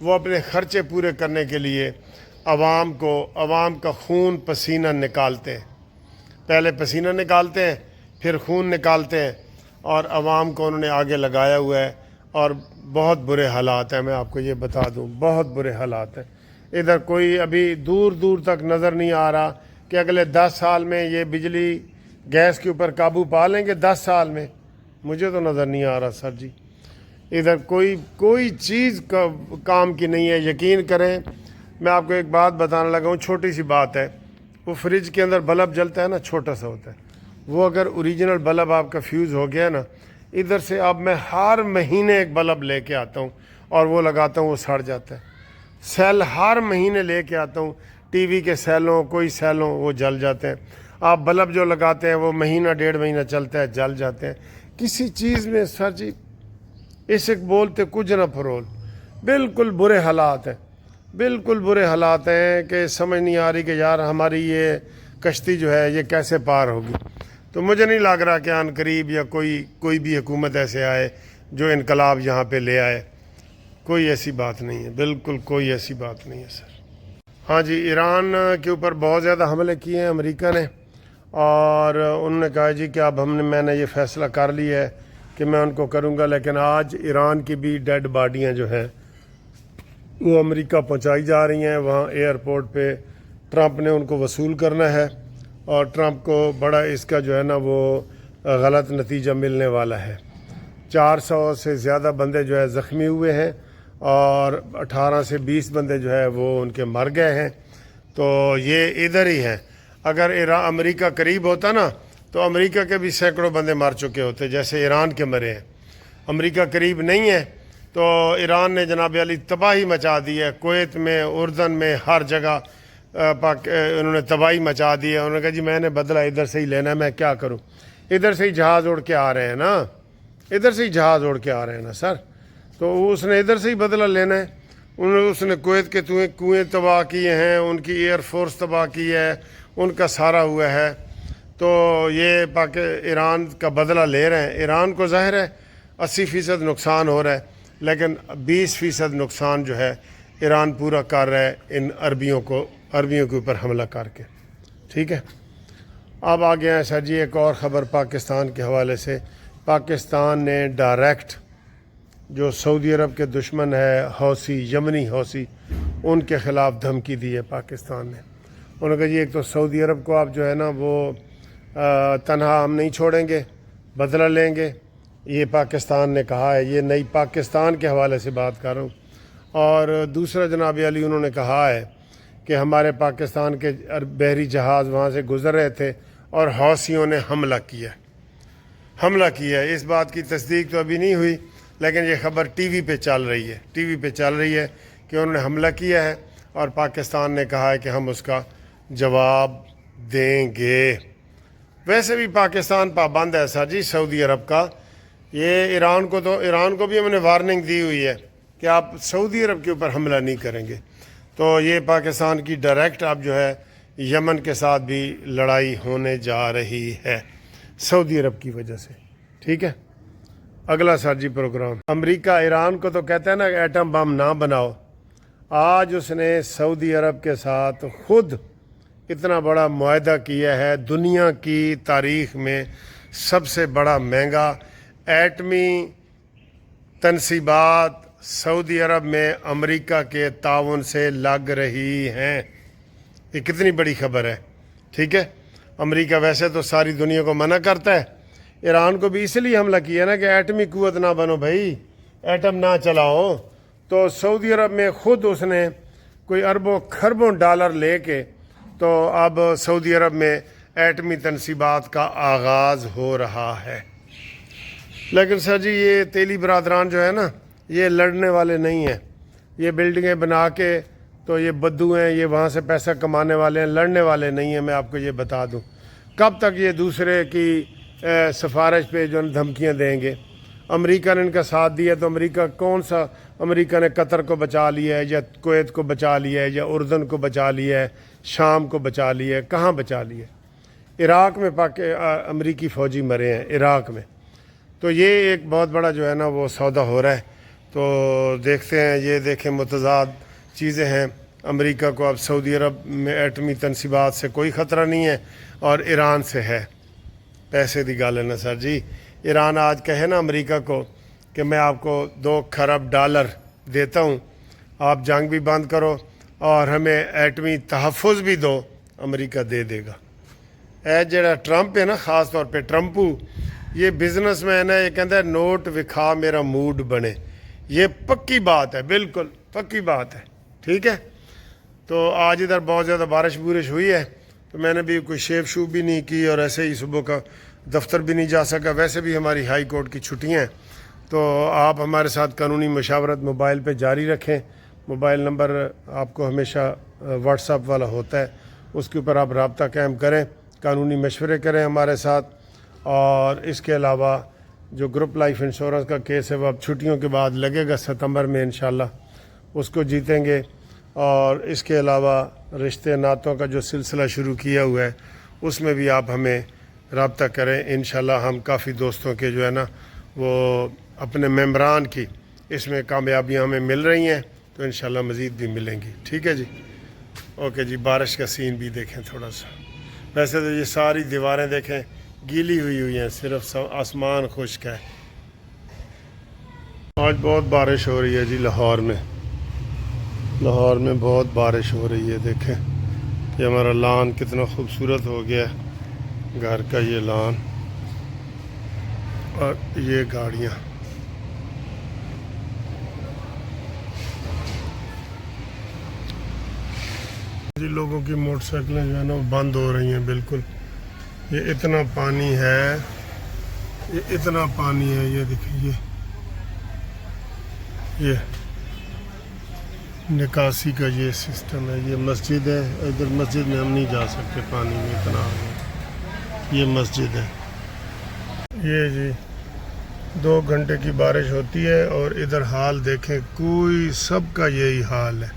وہ اپنے خرچے پورے کرنے کے لیے عوام کا خون پسینہ نکالتے ہیں، پہلے پسینہ نکالتے ہیں پھر خون نکالتے ہیں، اور عوام کو انہوں نے آگے لگایا ہوا ہے، اور بہت برے حالات ہیں۔ میں آپ کو یہ بتا دوں، بہت برے حالات ہیں۔ ادھر کوئی ابھی دور دور تک نظر نہیں آ رہا کہ اگلے 10 سال میں یہ بجلی گیس کے اوپر قابو پا لیں گے۔ 10 سال میں مجھے تو نظر نہیں آ رہا سر جی، ادھر کوئی چیز کام کی نہیں ہے۔ یقین کریں، میں آپ کو ایک بات بتانے لگا ہوں، چھوٹی سی بات ہے۔ وہ فریج کے اندر بلب جلتا ہے نا، چھوٹا سا ہوتا ہے، وہ اگر اوریجنل بلب آپ کا فیوز ہو گیا نا، ادھر سے اب میں ہر مہینے ایک بلب لے کے آتا ہوں اور وہ لگاتا ہوں، وہ سڑ جاتا ہے۔ سیل ہر مہینے لے کے آتا ہوں، ٹی وی کے سیلوں، کوئی سیلوں، وہ جل جاتے ہیں۔ آپ بلب جو لگاتے ہیں وہ مہینہ 1.5 مہینہ چلتا ہے، جل جاتے ہیں۔ کسی چیز میں سر جی اس ایک بولتے کچھ نہ پھرول، بالکل برے حالات ہیں، بالکل برے حالات ہیں کہ سمجھ نہیں آ رہی کہ یار ہماری یہ کشتی جو ہے یہ کیسے پار ہوگی۔ تو مجھے نہیں لگ رہا کہ عن قریب یا کوئی بھی حکومت ایسے آئے جو انقلاب یہاں پہ لے آئے، کوئی ایسی بات نہیں ہے، بالکل کوئی ایسی بات نہیں ہے سر۔ ہاں جی، ایران کے اوپر بہت زیادہ حملے کیے ہیں امریکہ نے، اور انہوں نے کہا جی کہ اب میں نے یہ فیصلہ کر لیا ہے کہ میں ان کو کروں گا، لیکن آج ایران کی بھی ڈیڈ باڈیاں جو ہیں وہ امریکہ پہنچائی جا رہی ہیں۔ وہاں ایئرپورٹ پہ ٹرمپ نے ان کو وصول کرنا ہے، اور ٹرمپ کو بڑا اس کا جو ہے نا وہ غلط نتیجہ ملنے والا ہے۔ 400 سے زیادہ بندے جو ہے زخمی ہوئے ہیں، اور 18 سے 20 بندے جو ہے وہ ان کے مر گئے ہیں۔ تو یہ ادھر ہی ہیں۔ اگر امریکہ قریب ہوتا نا تو امریکہ کے بھی سینکڑوں بندے مر چکے ہوتے جیسے ایران کے مرے ہیں۔ امریکہ قریب نہیں ہے تو ایران نے جناب علی تباہی مچا دی ہے، کویت میں، اردن میں، ہر جگہ انہوں نے تباہی مچا دی ہے۔ انہوں نے کہا جی میں نے بدلہ ادھر سے ہی لینا ہے، میں کیا کروں؟ ادھر سے ہی جہاز اڑ کے آ رہے ہیں نا، ادھر سے ہی جہاز اڑ کے آ رہے ہیں نا سر، تو اس نے ادھر سے ہی بدلہ لینا ہے۔ اس نے کویت کے کنویں تباہ کیے ہیں، ان کی ایئر فورس تباہ کی ہے، ان کا سارا ہوا ہے۔ تو یہ ایران کا بدلہ لے رہے ہیں۔ ایران کو ظاہر ہے 80% نقصان ہو رہا ہے، لیکن 20% نقصان جو ہے ایران پورا کر رہا ہے ان عربیوں کے اوپر حملہ کر کے۔ ٹھیک ہے، اب آ گیا ہے سر جی ایک اور خبر پاکستان کے حوالے سے۔ پاکستان نے ڈائریکٹ جو سعودی عرب کے دشمن ہے حوثی، یمنی حوثی، ان کے خلاف دھمکی دی ہے پاکستان نے۔ انہوں نے کہا جی ایک تو سعودی عرب کو آپ جو ہے نا وہ تنہا ہم نہیں چھوڑیں گے، بدلہ لیں گے، یہ پاکستان نے کہا ہے۔ یہ نئی پاکستان کے حوالے سے بات کر رہا ہوں۔ اور دوسرا جناب علی انہوں نے کہا ہے کہ ہمارے پاکستان کے بحری جہاز وہاں سے گزر رہے تھے اور حوثیوں نے حملہ کیا ہے۔ اس بات کی تصدیق تو ابھی نہیں ہوئی، لیکن یہ خبر ٹی وی پہ چل رہی ہے کہ انہوں نے حملہ کیا ہے، اور پاکستان نے کہا ہے کہ ہم اس کا جواب دیں گے۔ ویسے بھی پاکستان پابند ہے سر جی سعودی عرب کا۔ یہ ایران کو بھی ہم نے وارننگ دی ہوئی ہے کہ آپ سعودی عرب کے اوپر حملہ نہیں کریں گے۔ تو یہ پاکستان کی ڈائریکٹ اب جو ہے یمن کے ساتھ بھی لڑائی ہونے جا رہی ہے سعودی عرب کی وجہ سے۔ ٹھیک ہے، اگلا سر جی پروگرام۔ امریکہ ایران کو تو کہتا ہے نا کہ ایٹم بم نہ بناؤ، آج اس نے سعودی عرب کے ساتھ خود اتنا بڑا معاہدہ کیا ہے، دنیا کی تاریخ میں سب سے بڑا مہنگا ایٹمی تنصیبات سعودی عرب میں امریکہ کے تعاون سے لگ رہی ہیں۔ یہ کتنی بڑی خبر ہے۔ ٹھیک ہے، امریکہ ویسے تو ساری دنیا کو منع کرتا ہے، ایران کو بھی اس لیے حملہ کیا نا کہ ایٹمی قوت نہ بنو بھائی، ایٹم نہ چلاؤ۔ تو سعودی عرب میں خود اس نے کوئی اربوں خربوں ڈالر لے کے تو اب سعودی عرب میں ایٹمی تنصیبات کا آغاز ہو رہا ہے۔ لیکن سر جی یہ تیلی برادران جو ہے نا یہ لڑنے والے نہیں ہیں، یہ بلڈنگیں بنا کے تو یہ بدو ہیں، یہ وہاں سے پیسہ کمانے والے ہیں، لڑنے والے نہیں ہیں۔ میں آپ کو یہ بتا دوں، کب تک یہ دوسرے کی سفارش پہ جو دھمکیاں دیں گے؟ امریکہ نے ان کا ساتھ دیا تو امریکہ نے قطر کو بچا لیا ہے، یا کویت کو بچا لیا ہے، یا اردن کو بچا لیا ہے، شام کو بچا لیا ہے، کہاں بچا لیا ہے؟ عراق میں امریکی فوجی مرے ہیں، عراق میں۔ تو یہ ایک بہت بڑا جو ہے نا وہ سودا ہو رہا ہے۔ تو دیکھتے ہیں، یہ دیکھیں متضاد چیزیں ہیں. امریکہ کو اب سعودی عرب میں ایٹمی تنصیبات سے کوئی خطرہ نہیں ہے اور ایران سے ہے. پیسے دی گل ہے نا سر جی. ایران آج کہے نا امریکہ کو کہ میں آپ کو $2 کھرب دیتا ہوں، آپ جنگ بھی بند کرو اور ہمیں ایٹمی تحفظ بھی دو، امریکہ دے دے گا. اے جڑا ٹرمپ ہے نا، خاص طور پہ ٹرمپو، یہ بزنس مین ہے. یہ کہتا ہے نوٹ وکھا میرا موڈ بنے. یہ پکی بات ہے، بالکل پکی بات ہے. ٹھیک ہے. تو آج ادھر بہت زیادہ بارش ہوئی ہے، تو میں نے بھی کوئی شیو بھی نہیں کی اور ایسے ہی صبح کا دفتر بھی نہیں جا سکا. ویسے بھی ہماری ہائی کورٹ کی چھٹیاں ہیں. تو آپ ہمارے ساتھ قانونی مشاورت موبائل پہ جاری رکھیں. موبائل نمبر آپ کو ہمیشہ واٹس ایپ والا ہوتا ہے، اس کے اوپر آپ رابطہ قائم کریں، قانونی مشورے کریں ہمارے ساتھ. اور اس کے علاوہ جو گروپ لائف انشورنس کا کیس ہے وہ اب چھٹیوں کے بعد لگے گا ستمبر میں انشاءاللہ، اس کو جیتیں گے. اور اس کے علاوہ رشتے ناتوں کا جو سلسلہ شروع کیا ہوا ہے اس میں بھی آپ ہمیں رابطہ کریں. انشاءاللہ ہم کافی دوستوں کے جو ہے نا وہ اپنے ممبران کی اس میں کامیابیاں ہمیں مل رہی ہیں، تو انشاءاللہ مزید بھی ملیں گی. ٹھیک ہے جی. اوکے جی. بارش کا سین بھی دیکھیں تھوڑا سا. ویسے تو یہ ساری دیواریں دیکھیں گیلی ہوئی ہیں، صرف آسمان خشک ہے. آج بہت بارش ہو رہی ہے جی لاہور میں. لاہور میں بہت بارش ہو رہی ہے. دیکھیں کہ ہمارا لان کتنا خوبصورت ہو گیا ہے، گھر کا یہ لان اور یہ گاڑیاں. جی لوگوں کی موٹر سائیکلیں جو ہے نا وہ بند ہو رہی ہیں بالکل. یہ اتنا پانی ہے، یہ اتنا پانی ہے. یہ دیکھیں یہ نکاسی کا یہ سسٹم ہے. یہ مسجد ہے، ادھر مسجد میں ہم نہیں جا سکتے، پانی میں اتنا آ گیا. یہ مسجد ہے. یہ جی 2 گھنٹے کی بارش ہوتی ہے اور ادھر حال دیکھیں، کوئی سب کا یہی حال ہے،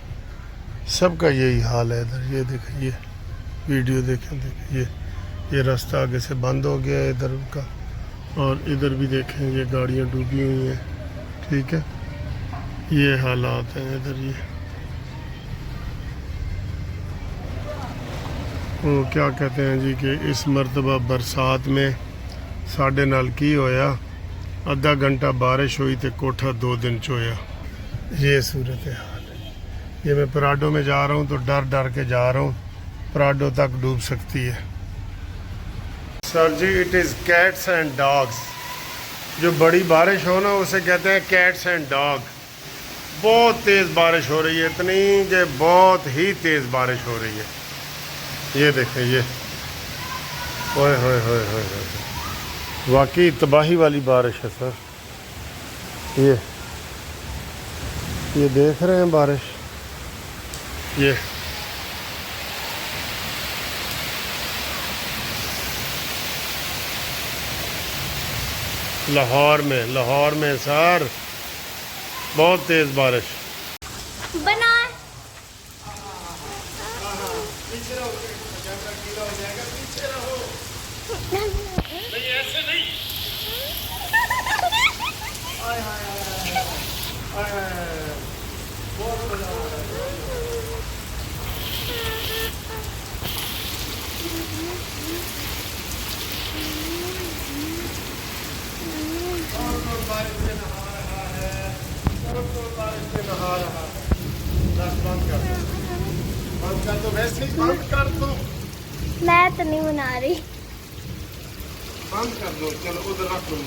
سب کا یہی حال ہے ادھر. یہ دیکھیں، یہ ویڈیو دیکھیں یہ راستہ آگے سے بند ہو گیا ہے ادھر کا. اور ادھر بھی دیکھیں یہ گاڑیاں ڈوبی ہوئی ہیں. ٹھیک ہے. یہ حالات ہیں ادھر. یہ وہ کیا کہتے ہیں جی کہ اس مرتبہ برسات میں ساڈے نال کی ہویا، آدھا گھنٹہ بارش ہوئی تے کوٹھا 2 دن چویا. یہ صورت حال ہے. یہ میں پراڈو میں جا رہا ہوں تو ڈر کے جا رہا ہوں، پراڈو تک ڈوب سکتی ہے. Sir ji it is cats and dogs. جو بڑی بارش ہو نا اسے کہتے ہیں کیٹس اینڈ ڈاگ. بہت تیز بارش ہو رہی ہے، اتنی کہ بہت ہی تیز بارش ہو رہی ہے. یہ دیکھیں یہ ہوئے ہوئے ہوئے ہوئے ہوئے، واقعی تباہی والی بارش ہے سر. یہ دیکھ رہے ہیں بارش. یہ لاہور میں سر بہت تیز بارش. بنا بند کر دو، ویسے ہی بند کر دو. میں تو نہیں بنا رہی. بند کر دو. چلو ادھر رکھ لوں.